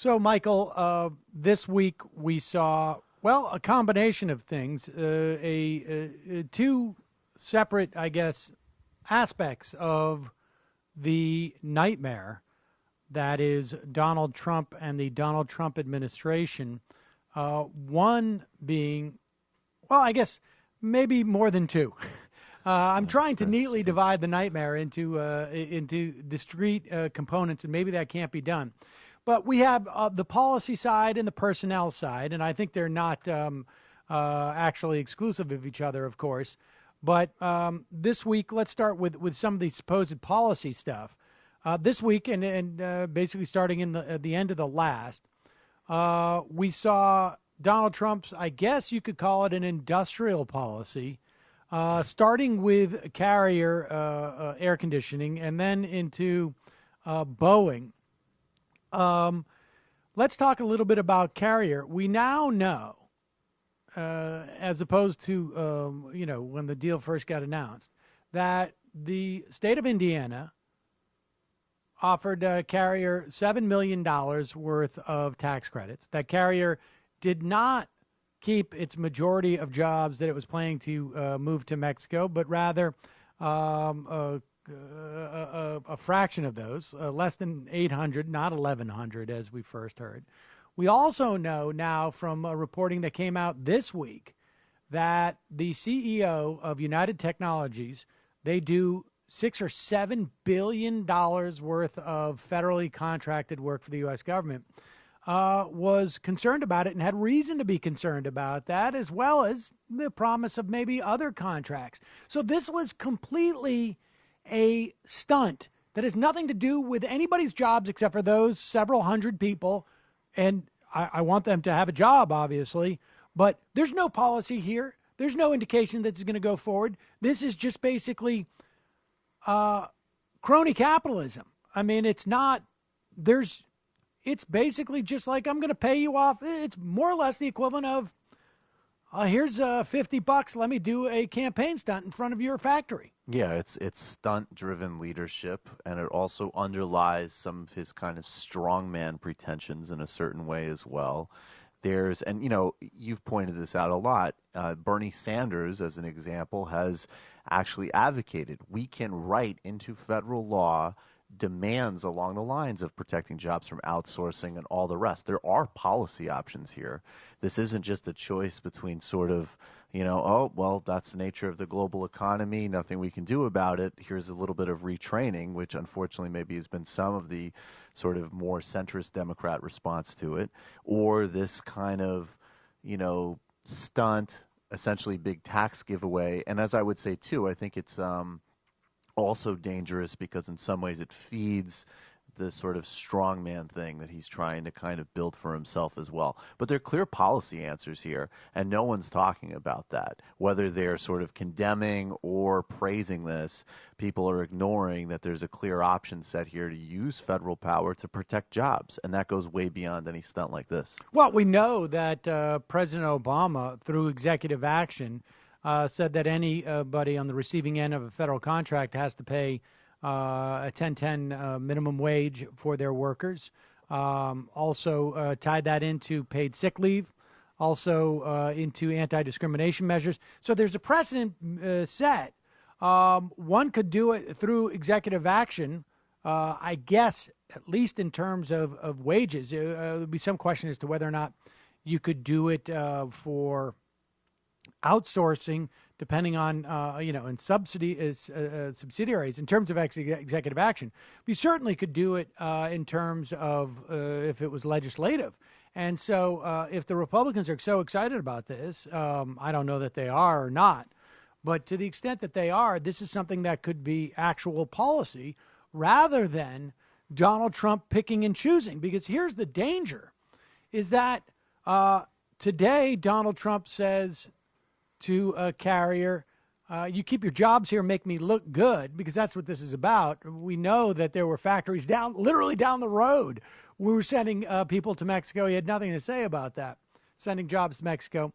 So, Michael, this week we saw, well, a combination of things, two separate, I guess, aspects of the nightmare that is Donald Trump and the Donald Trump administration. One being, well, I guess maybe more than two. I'm trying to neatly divide the nightmare into discrete components, and maybe that can't be done. But we have the policy side and the personnel side, and I think they're not actually exclusive of each other, of course. But this week, let's start with some of the supposed policy stuff. This week, and basically starting in the end of the last, we saw Donald Trump's, I guess you could call it an industrial policy, starting with Carrier air conditioning and then into Boeing. Let's talk a little bit about Carrier. We now know, as opposed to, when the deal first got announced, that the state of Indiana offered Carrier $7 million worth of tax credits. That Carrier did not keep its majority of jobs that it was planning to move to Mexico, but rather a fraction of those, less than 800, not 1,100, as we first heard. We also know now from reporting that came out this week that the CEO of United Technologies, they do $6 or $7 billion worth of federally contracted work for the U.S. government, was concerned about it and had reason to be concerned about that, as well as the promise of maybe other contracts. So this was completely a stunt that has nothing to do with anybody's jobs except for those several hundred people. And I want them to have a job, obviously, but there's no policy here. There's no indication that it's going to go forward. This is just basically crony capitalism. I mean, it's basically just like, I'm going to pay you off. It's more or less the equivalent of, here's $50. Let me do a campaign stunt in front of your factory. Yeah, it's stunt-driven leadership, and it also underlies some of his kind of strongman pretensions in a certain way as well. You've pointed this out a lot. Bernie Sanders, as an example, has actually advocated we can write into federal law demands along the lines of protecting jobs from outsourcing and all the rest. There are policy options here. This isn't just a choice between sort of, that's the nature of the global economy, nothing we can do about it. Here's a little bit of retraining, which unfortunately maybe has been some of the sort of more centrist Democrat response to it, or this kind of, stunt, essentially big tax giveaway. And as I would say too, I think it's also dangerous because in some ways it feeds the sort of strongman thing that he's trying to kind of build for himself as well. But there are clear policy answers here, and no one's talking about that. Whether they're sort of condemning or praising this, people are ignoring that there's a clear option set here to use federal power to protect jobs, and that goes way beyond any stunt like this. Well, we know that President Obama, through executive action, said that anybody on the receiving end of a federal contract has to pay a 1010 minimum wage for their workers. Also tied that into paid sick leave, also into anti-discrimination measures. So there's a precedent set. One could do it through executive action, I guess, at least in terms of wages. There'd be some question as to whether or not you could do it for outsourcing, depending on, and subsidiaries in terms of executive action. You certainly could do it in terms of if it was legislative. And so if the Republicans are so excited about this, I don't know that they are or not, but to the extent that they are, this is something that could be actual policy rather than Donald Trump picking and choosing. Because here's the danger, is that today Donald Trump says to a Carrier, you keep your jobs here, make me look good, because that's what this is about. We know that there were factories literally down the road. We were sending people to Mexico. He had nothing to say about that, sending jobs to Mexico.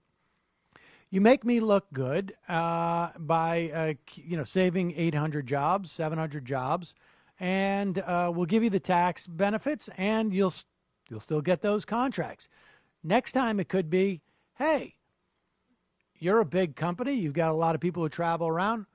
You make me look good by saving 800 jobs, 700 jobs, and we'll give you the tax benefits, and you'll You'll still get those contracts. Next time it could be, hey, you're a big company. You've got a lot of people who travel around.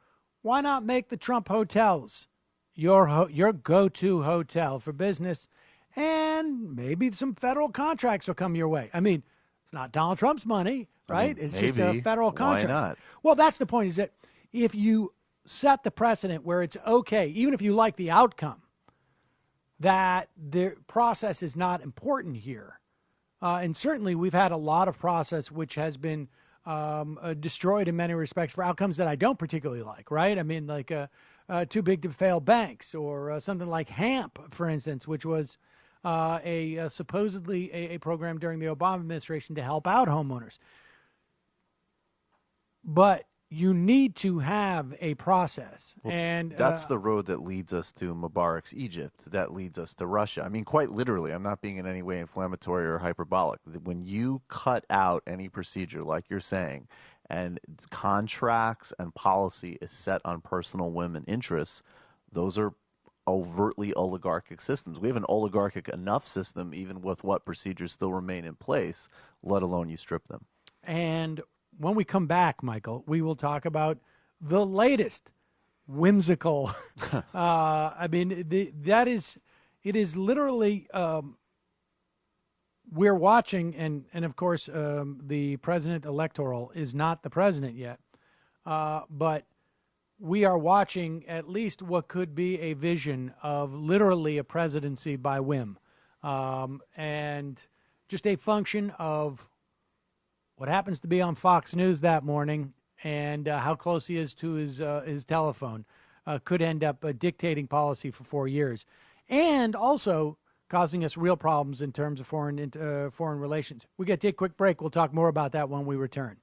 Why not make the Trump hotels your go-to hotel for business? And maybe some federal contracts will come your way. I mean, it's not Donald Trump's money, right? It's just a federal contract. Why not? Well, that's the point, is that if you set the precedent where it's okay, even if you like the outcome, that the process is not important here. And certainly we've had a lot of process which has been destroyed in many respects for outcomes that I don't particularly like, right? I mean, like too big to fail banks, or something like HAMP, for instance, which was supposedly a program during the Obama administration to help out homeowners. But you need to have a process. Well, and that's the road that leads us to Mubarak's Egypt, that leads us to Russia. I mean, quite literally, I'm not being in any way inflammatory or hyperbolic. When you cut out any procedure, like you're saying, and contracts and policy is set on personal whim and interests, those are overtly oligarchic systems. We have an oligarchic enough system, even with what procedures still remain in place, let alone you strip them. And when we come back, Michael, we will talk about the latest whimsical. I mean, it is literally, we're watching, and of course, the president electoral is not the president yet, but we are watching at least what could be a vision of literally a presidency by whim, and just a function of what happens to be on Fox News that morning, and how close he is to his telephone, could end up dictating policy for 4 years, and also causing us real problems in terms of foreign relations. We got to take a quick break. We'll talk more about that when we return.